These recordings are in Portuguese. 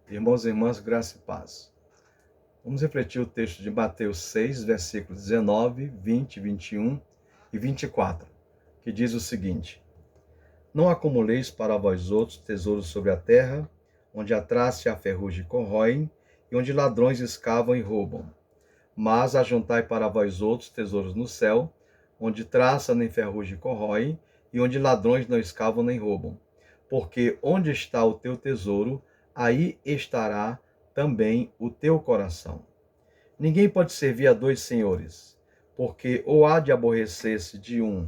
Irmãos e irmãs, graça e paz. Vamos refletir o texto de Mateus 6, versículos 19, 20, 21 e 24, que diz o seguinte: Não acumuleis para vós outros tesouros sobre a terra, onde a traça e a ferrugem corroem, e onde ladrões escavam e roubam. Mas ajuntai para vós outros tesouros no céu, onde traça nem ferrugem corroem, e onde ladrões não escavam nem roubam. Porque onde está o teu tesouro, aí estará também o teu coração. Ninguém pode servir a dois senhores, porque ou há de aborrecer-se de um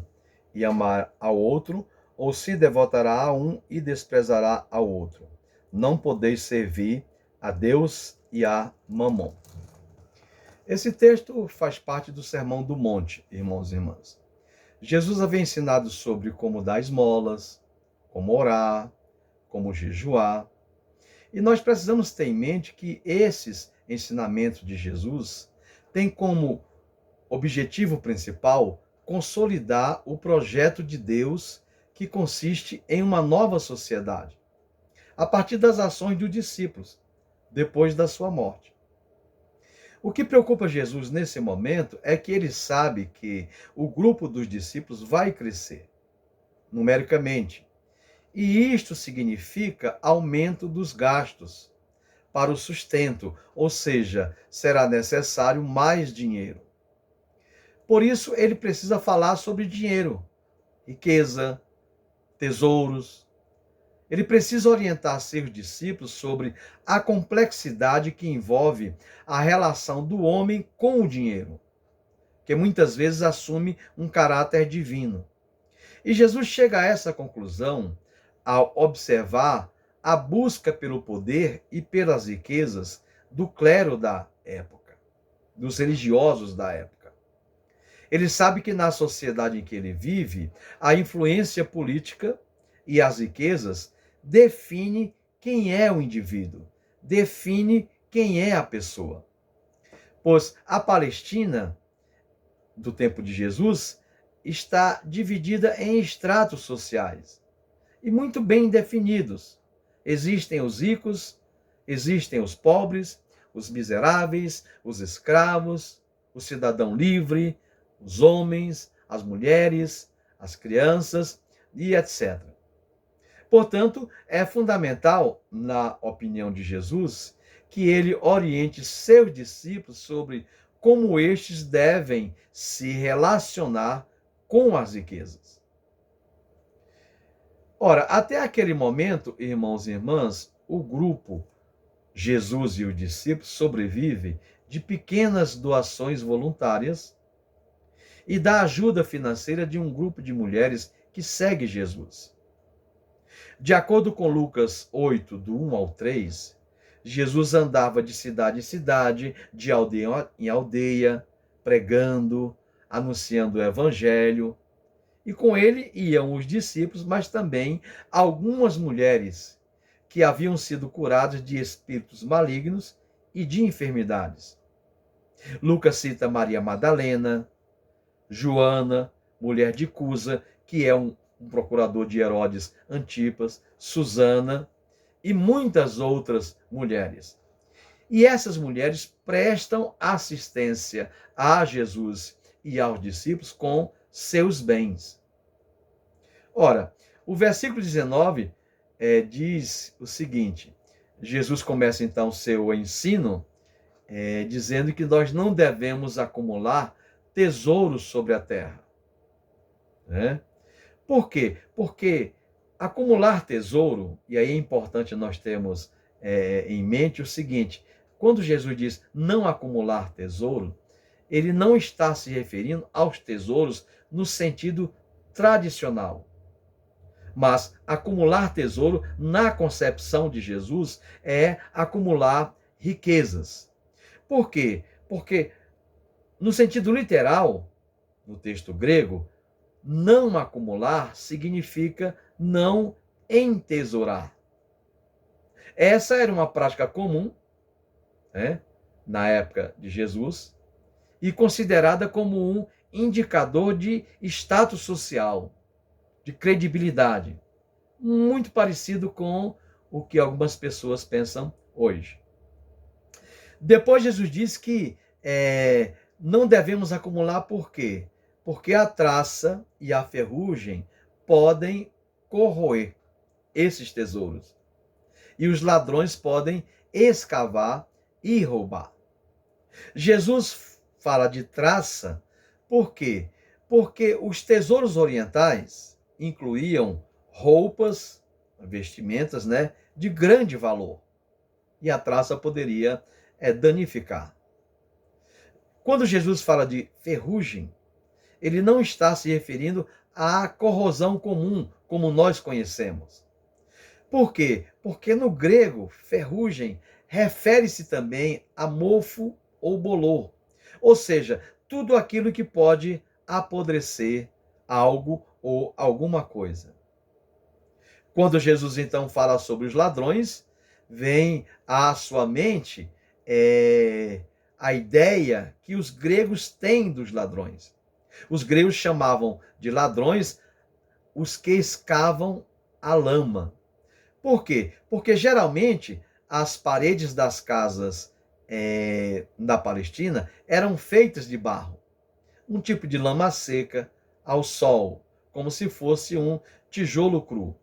e amar ao outro, ou se devotará a um e desprezará ao outro. Não podeis servir a Deus e a Mamon. Esse texto faz parte do Sermão do Monte, irmãos e irmãs. Jesus havia ensinado sobre como dar esmolas, como orar, como jejuar. E nós precisamos ter em mente que esses ensinamentos de Jesus têm como objetivo principal consolidar o projeto de Deus, que consiste em uma nova sociedade, a partir das ações dos discípulos, depois da sua morte. O que preocupa Jesus nesse momento é que ele sabe que o grupo dos discípulos vai crescer numericamente. E isto significa aumento dos gastos para o sustento, ou seja, será necessário mais dinheiro. Por isso, ele precisa falar sobre dinheiro, riqueza, tesouros. Ele precisa orientar seus discípulos sobre a complexidade que envolve a relação do homem com o dinheiro, que muitas vezes assume um caráter divino. E Jesus chega a essa conclusão ao observar a busca pelo poder e pelas riquezas do clero da época, dos religiosos da época. Ele sabe que na sociedade em que ele vive, a influência política e as riquezas define quem é o indivíduo, define quem é a pessoa. Pois a Palestina, do tempo de Jesus, está dividida em estratos sociais e muito bem definidos. Existem os ricos, existem os pobres, os miseráveis, os escravos, o cidadão livre, os homens, as mulheres, as crianças e etc. Portanto, é fundamental, na opinião de Jesus, que ele oriente seus discípulos sobre como estes devem se relacionar com as riquezas. Ora, até aquele momento, irmãos e irmãs, o grupo Jesus e os discípulos sobrevive de pequenas doações voluntárias e da ajuda financeira de um grupo de mulheres que segue Jesus. De acordo com Lucas 8, do 1 ao 3, Jesus andava de cidade em cidade, de aldeia em aldeia, pregando, anunciando o evangelho. E com ele iam os discípulos, mas também algumas mulheres que haviam sido curadas de espíritos malignos e de enfermidades. Lucas cita Maria Madalena, Joana, mulher de Cusa, que é um procurador de Herodes Antipas, Susana e muitas outras mulheres. E essas mulheres prestam assistência a Jesus e aos discípulos com seus bens. Ora, o versículo 19 diz o seguinte: Jesus começa então seu ensino dizendo que nós não devemos acumular tesouros sobre a terra. Né? Por quê? Porque acumular tesouro, e aí é importante nós termos em mente o seguinte: quando Jesus diz não acumular tesouro, ele não está se referindo aos tesouros no sentido tradicional. Mas acumular tesouro, na concepção de Jesus, é acumular riquezas. Por quê? Porque, no sentido literal, no texto grego, não acumular significa não entesourar. Essa era uma prática comum, na época de Jesus, e considerada como um indicador de status social, de credibilidade, muito parecido com o que algumas pessoas pensam hoje. Depois Jesus diz que não devemos acumular por quê? Porque a traça e a ferrugem podem corroer esses tesouros. E os ladrões podem escavar e roubar. Jesus fala de traça, por quê? Porque os tesouros orientais incluíam roupas, vestimentas, né, de grande valor. E a traça poderia danificar. Quando Jesus fala de ferrugem, ele não está se referindo à corrosão comum, como nós conhecemos. Por quê? Porque no grego, ferrugem refere-se também a mofo ou bolor, ou seja, tudo aquilo que pode apodrecer algo ou alguma coisa. Quando Jesus então fala sobre os ladrões, vem à sua mente a ideia que os gregos têm dos ladrões. Os gregos chamavam de ladrões os que escavam a lama. Por quê? Porque geralmente as paredes das casas da Palestina eram feitas de barro, um tipo de lama seca ao sol, como se fosse um tijolo cru.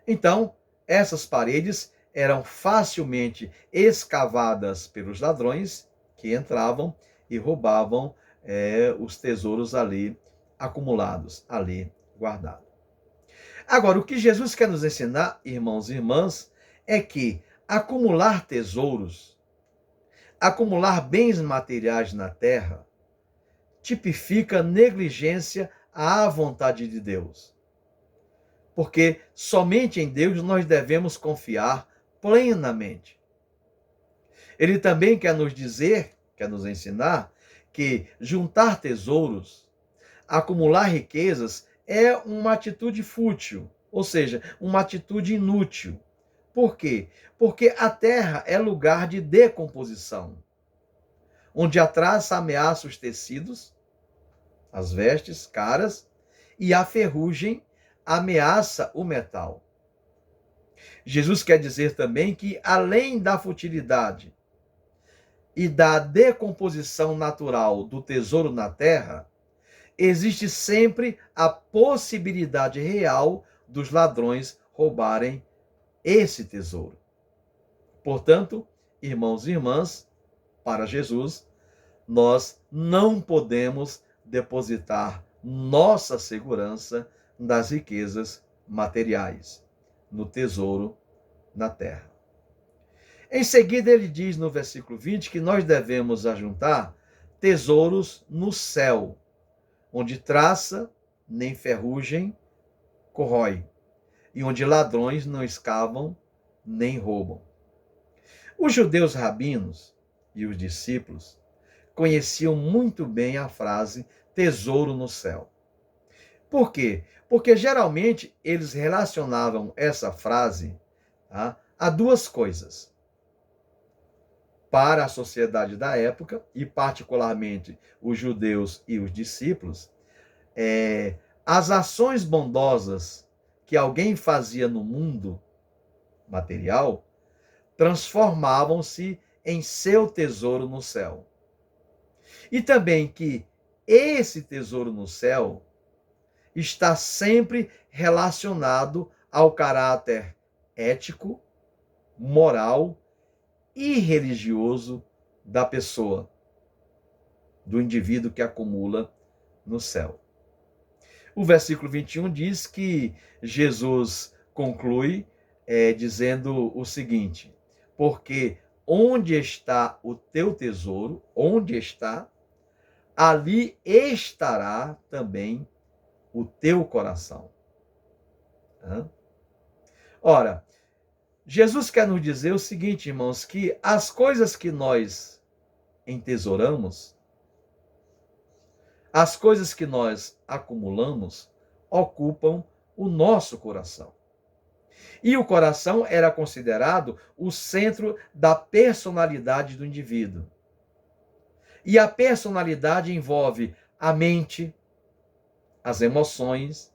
Então, essas paredes eram facilmente escavadas pelos ladrões que entravam e roubavam os tesouros ali acumulados, ali guardados. Agora, o que Jesus quer nos ensinar, irmãos e irmãs, é que acumular tesouros, acumular bens materiais na terra, tipifica negligência à vontade de Deus. Porque somente em Deus nós devemos confiar plenamente. Ele também quer nos dizer, quer nos ensinar, que juntar tesouros, acumular riquezas, é uma atitude fútil, ou seja, uma atitude inútil. Por quê? Porque a terra é lugar de decomposição, onde a traça ameaça os tecidos, as vestes caras, e a ferrugem ameaça o metal. Jesus quer dizer também que, além da futilidade e da decomposição natural do tesouro na terra, existe sempre a possibilidade real dos ladrões roubarem esse tesouro. Portanto, irmãos e irmãs, para Jesus, nós não podemos depositar nossa segurança nas riquezas materiais, no tesouro na terra. Em seguida, ele diz no versículo 20 que nós devemos ajuntar tesouros no céu, onde traça nem ferrugem corrói, e onde ladrões não escavam nem roubam. Os judeus rabinos e os discípulos conheciam muito bem a frase tesouro no céu. Por quê? Porque geralmente eles relacionavam essa frase a duas coisas. Para a sociedade da época, e particularmente os judeus e os discípulos, as ações bondosas que alguém fazia no mundo material transformavam-se em seu tesouro no céu. E também que esse tesouro no céu está sempre relacionado ao caráter ético, moral e religioso da pessoa, do indivíduo que acumula no céu. O versículo 21 diz que Jesus conclui dizendo o seguinte: porque onde está o teu tesouro, onde está, ali estará também o teu coração. Ora, Jesus quer nos dizer o seguinte, irmãos, que as coisas que nós entesouramos, as coisas que nós acumulamos, ocupam o nosso coração. E o coração era considerado o centro da personalidade do indivíduo. E a personalidade envolve a mente, as emoções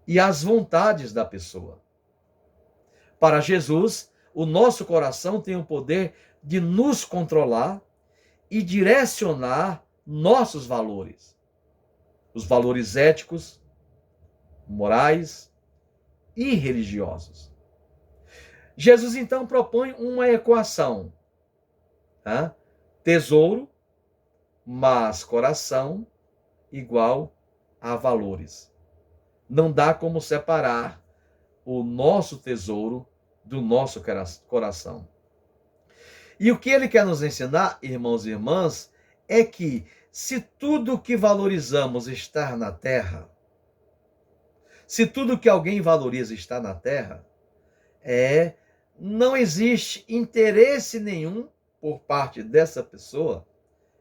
e as vontades da pessoa. Para Jesus, o nosso coração tem o poder de nos controlar e direcionar nossos valores. Os valores éticos, morais e religiosos. Jesus então propõe uma equação. Tá? Tesouro mais coração igual a valores. Não dá como separar o nosso tesouro do nosso coração. E o que ele quer nos ensinar, irmãos e irmãs, é que se tudo que valorizamos está na terra, se tudo que alguém valoriza está na terra, não existe interesse nenhum por parte dessa pessoa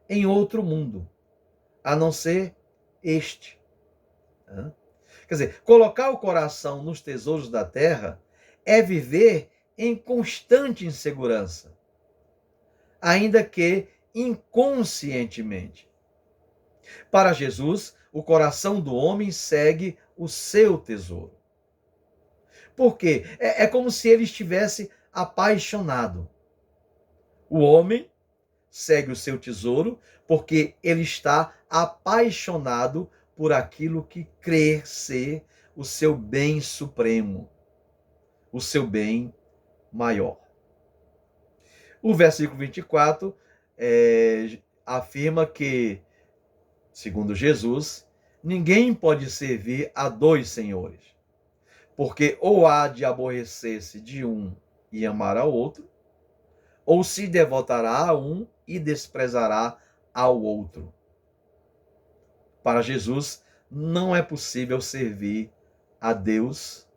em outro mundo, a não ser este. Quer dizer, colocar o coração nos tesouros da terra é viver em constante insegurança, ainda que inconscientemente. Para Jesus, o coração do homem segue o seu tesouro. Por quê? É como se ele estivesse apaixonado. O homem segue o seu tesouro porque ele está apaixonado por aquilo que crê ser o seu bem supremo, o seu bem maior. O versículo 24 afirma que, segundo Jesus, ninguém pode servir a dois senhores, porque ou há de aborrecer-se de um e amar ao outro, ou se devotará a um e desprezará ao outro. Para Jesus, não é possível servir a Deus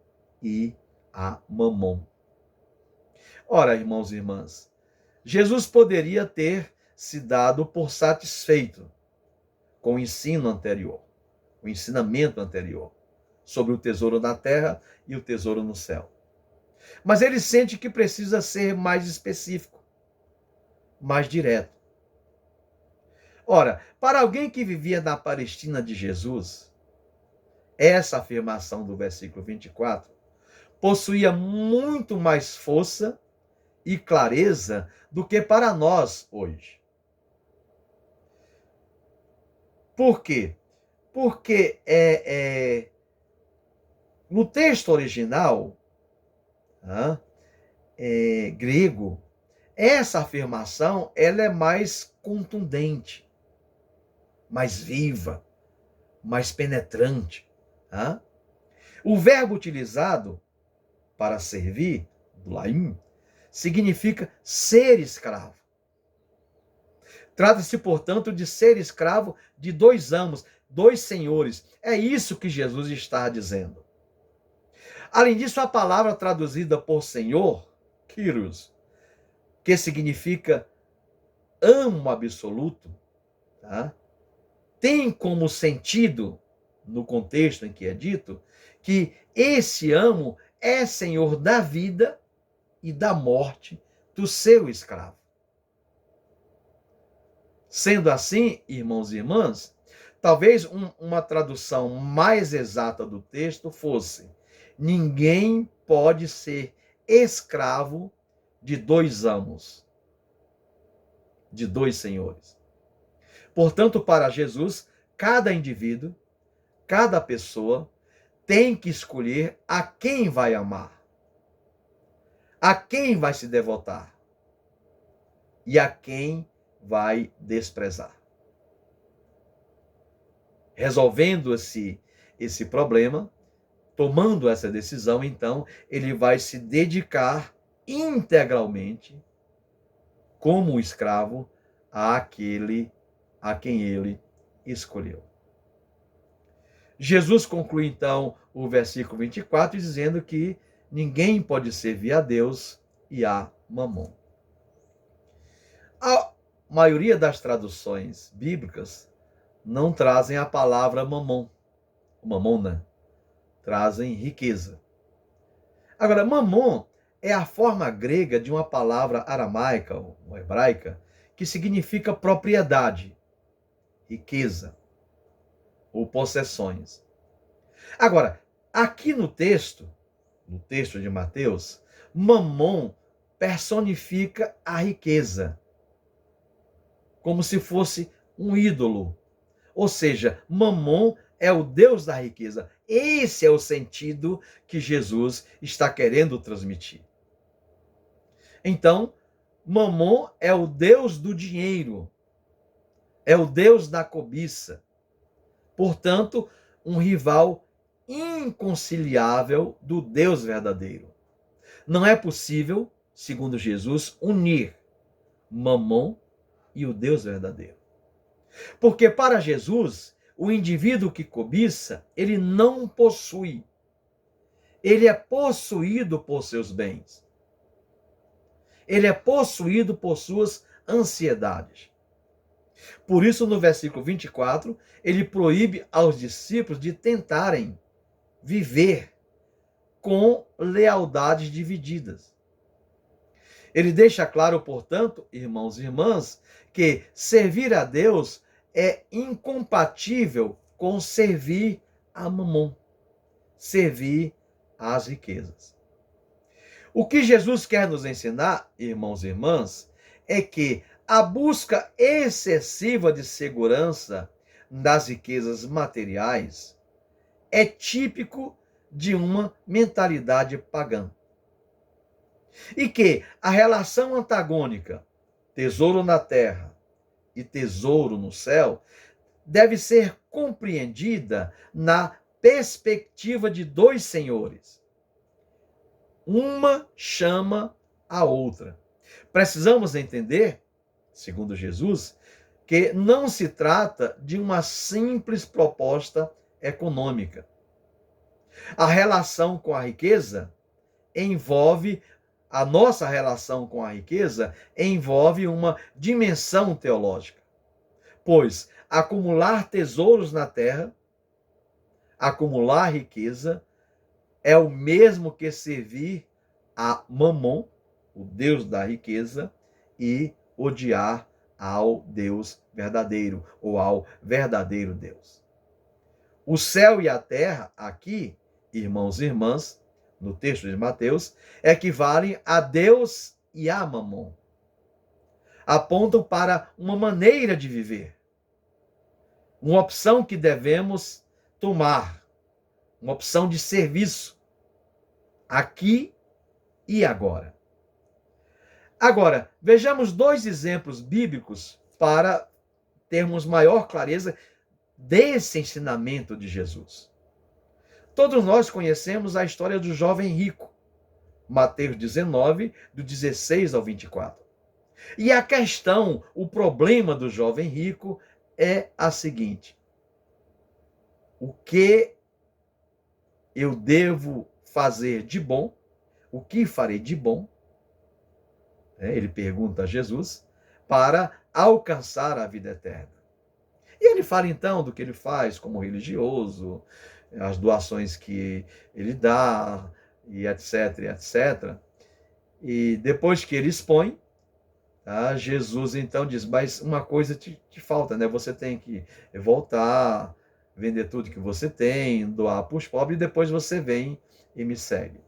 e a Mamon. Ora, irmãos e irmãs, Jesus poderia ter se dado por satisfeito com o ensino anterior, o ensinamento anterior, sobre o tesouro na terra e o tesouro no céu. Mas ele sente que precisa ser mais específico, mais direto. Ora, para alguém que vivia na Palestina de Jesus, essa afirmação do versículo 24 possuía muito mais força e clareza do que para nós hoje. Por quê? Porque no texto original, grego, essa afirmação ela é mais contundente, mais viva, mais penetrante. O verbo utilizado para servir, do laim, significa ser escravo. Trata-se, portanto, de ser escravo de dois amos, dois senhores. É isso que Jesus está dizendo. Além disso, a palavra traduzida por senhor, kyrios, que significa amo absoluto, tem como sentido, no contexto em que é dito, que esse amo é senhor da vida e da morte do seu escravo. Sendo assim, irmãos e irmãs, talvez uma tradução mais exata do texto fosse: ninguém pode ser escravo de dois amos, de dois senhores. Portanto, para Jesus, cada indivíduo, cada pessoa tem que escolher a quem vai amar, a quem vai se devotar e a quem vai desprezar. Resolvendo esse problema, tomando essa decisão, então, ele vai se dedicar integralmente, como escravo, àquele a quem ele escolheu. Jesus conclui, então, o versículo 24, dizendo que ninguém pode servir a Deus e a Mamon. A maioria das traduções bíblicas não trazem a palavra mamon, mamona, trazem riqueza. Agora, mamon é a forma grega de uma palavra aramaica ou hebraica que significa propriedade, riqueza ou possessões. Agora, aqui no texto de Mateus, Mamon personifica a riqueza, como se fosse um ídolo. Ou seja, Mamon é o Deus da riqueza. Esse é o sentido que Jesus está querendo transmitir. Então, Mamon é o Deus do dinheiro, é o Deus da cobiça. Portanto, um rival inconciliável do Deus verdadeiro. Não é possível, segundo Jesus, unir Mamon e o Deus verdadeiro. Porque para Jesus, o indivíduo que cobiça, ele não possui. Ele é possuído por seus bens. Ele é possuído por suas ansiedades. Por isso, no versículo 24, ele proíbe aos discípulos de tentarem viver com lealdades divididas. Ele deixa claro, portanto, irmãos e irmãs, que servir a Deus é incompatível com servir a Mamon, servir às riquezas. O que Jesus quer nos ensinar, irmãos e irmãs, é que a busca excessiva de segurança das riquezas materiais é típico de uma mentalidade pagã. E que a relação antagônica, tesouro na terra e tesouro no céu, deve ser compreendida na perspectiva de dois senhores. Uma chama a outra. Precisamos entender, segundo Jesus, que não se trata de uma simples proposta econômica. A relação com a riqueza envolve, a nossa relação com a riqueza envolve uma dimensão teológica. Pois acumular tesouros na terra, acumular riqueza, é o mesmo que servir a Mamon, o Deus da riqueza, e odiar ao Deus verdadeiro, ou ao verdadeiro Deus. O céu e a terra, aqui, irmãos e irmãs, no texto de Mateus, equivalem a Deus e a Mamon. Apontam para uma maneira de viver, uma opção que devemos tomar, uma opção de serviço, aqui e agora. Agora, vejamos dois exemplos bíblicos para termos maior clareza desse ensinamento de Jesus. Todos nós conhecemos a história do jovem rico, Mateus 19, do 16 ao 24. E a questão, o problema do jovem rico é a seguinte: o que eu devo fazer de bom? O que farei de bom? Ele pergunta a Jesus, para alcançar a vida eterna. E ele fala então do que ele faz como religioso, as doações que ele dá, e etc, etc. E depois que ele expõe, Jesus então diz, mas uma coisa te falta, né? Você tem que voltar, vender tudo que você tem, doar para os pobres, e depois você vem e me segue.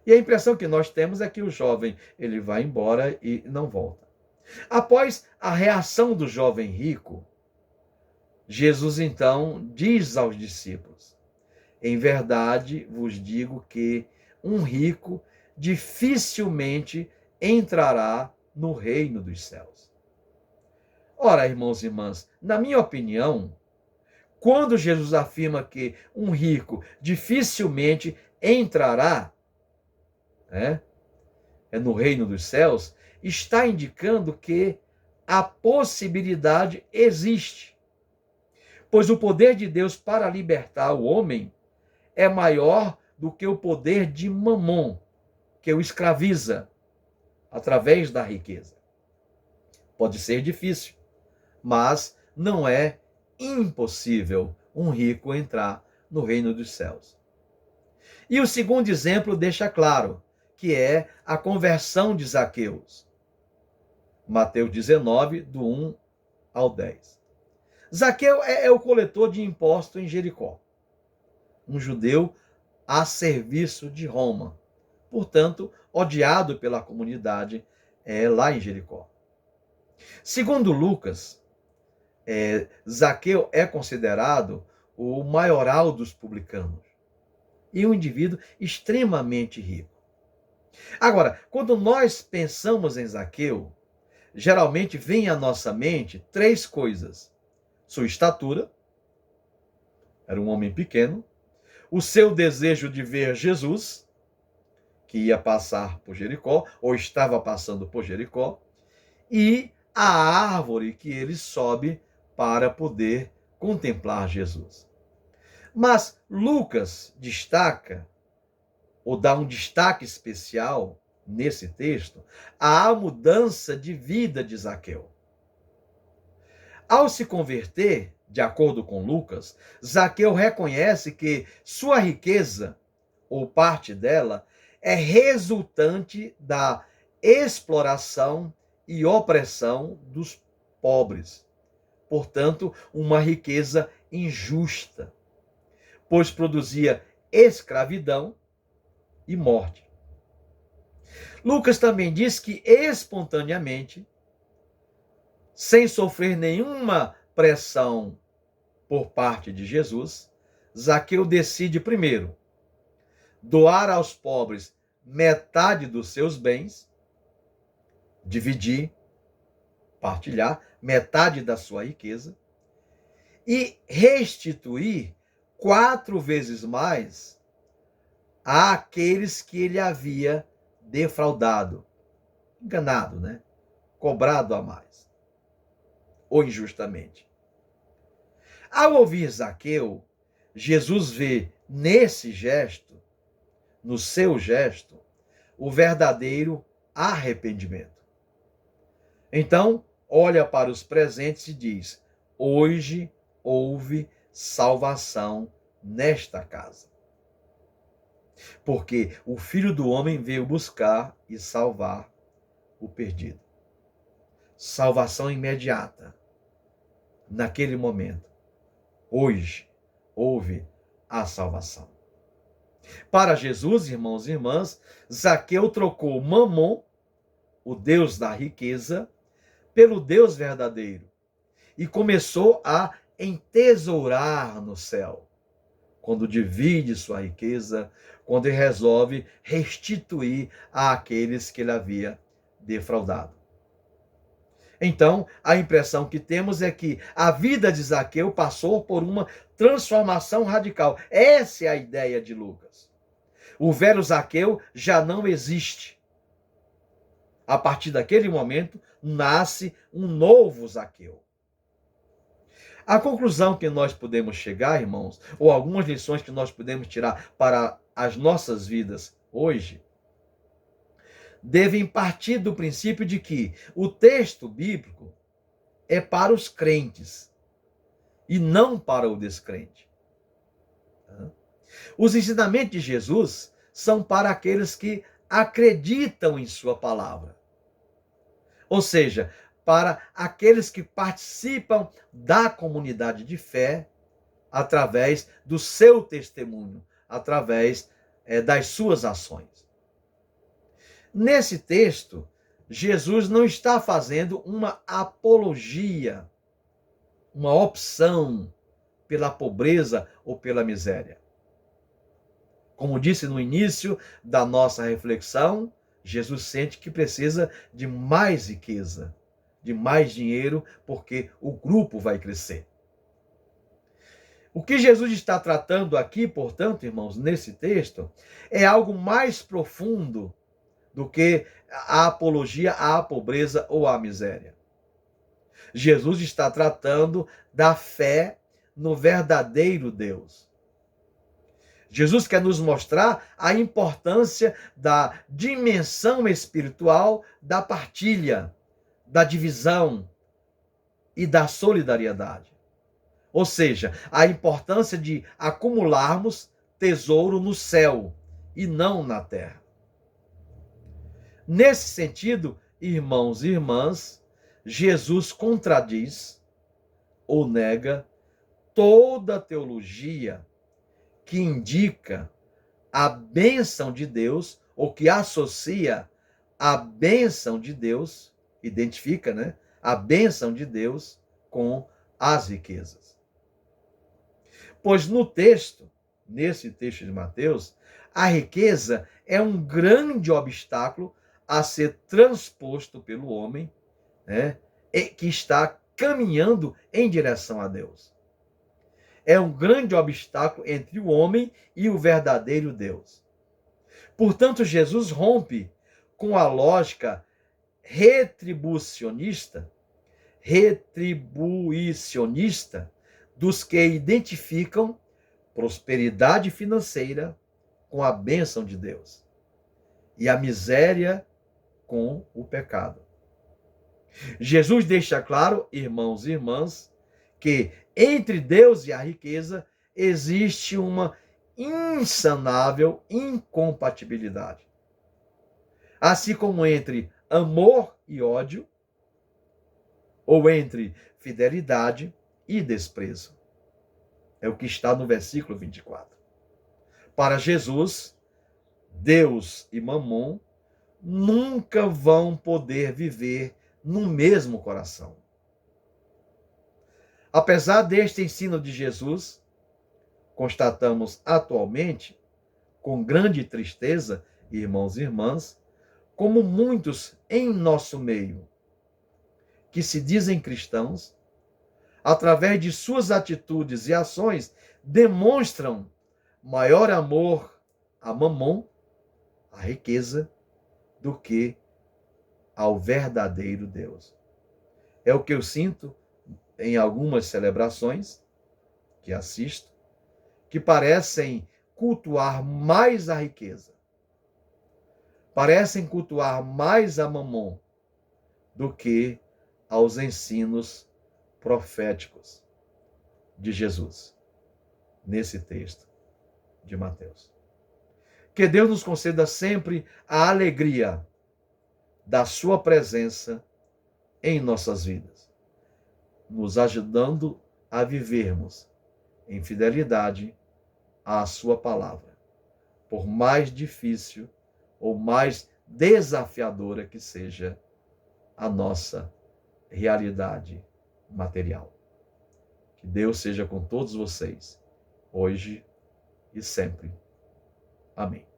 E a impressão que nós temos é que o jovem, ele vai embora e não volta. Após a reação do jovem rico, Jesus então diz aos discípulos: em verdade vos digo que um rico dificilmente entrará no reino dos céus. Ora, irmãos e irmãs, na minha opinião, quando Jesus afirma que um rico dificilmente entrará no reino dos céus, está indicando que a possibilidade existe. Pois o poder de Deus para libertar o homem é maior do que o poder de Mamon, que o escraviza através da riqueza. Pode ser difícil, mas não é impossível um rico entrar no reino dos céus. E o segundo exemplo deixa claro, que é a conversão de Zaqueus. Mateus 19, do 1 ao 10. Zaqueu é o coletor de impostos em Jericó, um judeu a serviço de Roma, portanto, odiado pela comunidade lá em Jericó. Segundo Lucas, Zaqueu é considerado o maioral dos publicanos e um indivíduo extremamente rico. Agora, quando nós pensamos em Zaqueu, geralmente vem à nossa mente três coisas: sua estatura, era um homem pequeno, o seu desejo de ver Jesus, que ia passar por Jericó, ou estava passando por Jericó, e a árvore que ele sobe para poder contemplar Jesus. Mas Lucas destaca, ou dá um destaque especial nesse texto, à mudança de vida de Zaqueu. Ao se converter, de acordo com Lucas, Zaqueu reconhece que sua riqueza, ou parte dela, é resultante da exploração e opressão dos pobres. Portanto, uma riqueza injusta, pois produzia escravidão e morte. Lucas também diz que espontaneamente, sem sofrer nenhuma pressão por parte de Jesus, Zaqueu decide primeiro doar aos pobres metade dos seus bens, dividir, partilhar metade da sua riqueza e restituir 4 vezes mais àqueles que ele havia defraudado, enganado, né? Cobrado a mais, ou injustamente. Ao ouvir Zaqueu, Jesus vê nesse gesto, no seu gesto, o verdadeiro arrependimento. Então, olha para os presentes e diz: hoje houve salvação nesta casa. Porque o Filho do Homem veio buscar e salvar o perdido. Salvação imediata, naquele momento. Hoje houve a salvação. Para Jesus, irmãos e irmãs, Zaqueu trocou Mamon, o Deus da riqueza, pelo Deus verdadeiro e começou a entesourar no céu. Quando divide sua riqueza, quando ele resolve restituir àqueles que ele havia defraudado. Então, a impressão que temos é que a vida de Zaqueu passou por uma transformação radical. Essa é a ideia de Lucas. O velho Zaqueu já não existe. A partir daquele momento, nasce um novo Zaqueu. A conclusão que nós podemos chegar, irmãos, ou algumas lições que nós podemos tirar para as nossas vidas hoje, devem partir do princípio de que o texto bíblico é para os crentes e não para o descrente. Os ensinamentos de Jesus são para aqueles que acreditam em sua palavra. Ou seja, para aqueles que participam da comunidade de fé através do seu testemunho, através das suas ações. Nesse texto, Jesus não está fazendo uma apologia, uma opção pela pobreza ou pela miséria. Como disse no início da nossa reflexão, Jesus sente que precisa de mais riqueza, de mais dinheiro, porque o grupo vai crescer. O que Jesus está tratando aqui, portanto, irmãos, nesse texto, é algo mais profundo do que a apologia à pobreza ou à miséria. Jesus está tratando da fé no verdadeiro Deus. Jesus quer nos mostrar a importância da dimensão espiritual da partilha, da divisão e da solidariedade. Ou seja, a importância de acumularmos tesouro no céu e não na terra. Nesse sentido, irmãos e irmãs, Jesus contradiz ou nega toda a teologia que indica a bênção de Deus ou que associa a bênção de Deus, identifica, né, a bênção de Deus com as riquezas. Pois no texto, nesse texto de Mateus, a riqueza é um grande obstáculo a ser transposto pelo homem, né, que está caminhando em direção a Deus. É um grande obstáculo entre o homem e o verdadeiro Deus. Portanto, Jesus rompe com a lógica retribucionista dos que identificam prosperidade financeira com a bênção de Deus e a miséria com o pecado. Jesus deixa claro, irmãos e irmãs, que entre Deus e a riqueza existe uma insanável incompatibilidade. Assim como entre amor e ódio, ou entre fidelidade e desprezo. É o que está no versículo 24. Para Jesus, Deus e Mamon nunca vão poder viver no mesmo coração. Apesar deste ensino de Jesus, constatamos atualmente, com grande tristeza, irmãos e irmãs, como muitos em nosso meio, que se dizem cristãos, através de suas atitudes e ações, demonstram maior amor a Mamon, a riqueza, do que ao verdadeiro Deus. É o que eu sinto em algumas celebrações que assisto, que parecem cultuar mais a riqueza, parecem cultuar mais a Mamon do que aos ensinos proféticos de Jesus, nesse texto de Mateus. Que Deus nos conceda sempre a alegria da sua presença em nossas vidas, nos ajudando a vivermos em fidelidade à sua palavra, por mais difícil ou mais desafiadora que seja a nossa realidade material. Que Deus seja com todos vocês, hoje e sempre. Amém.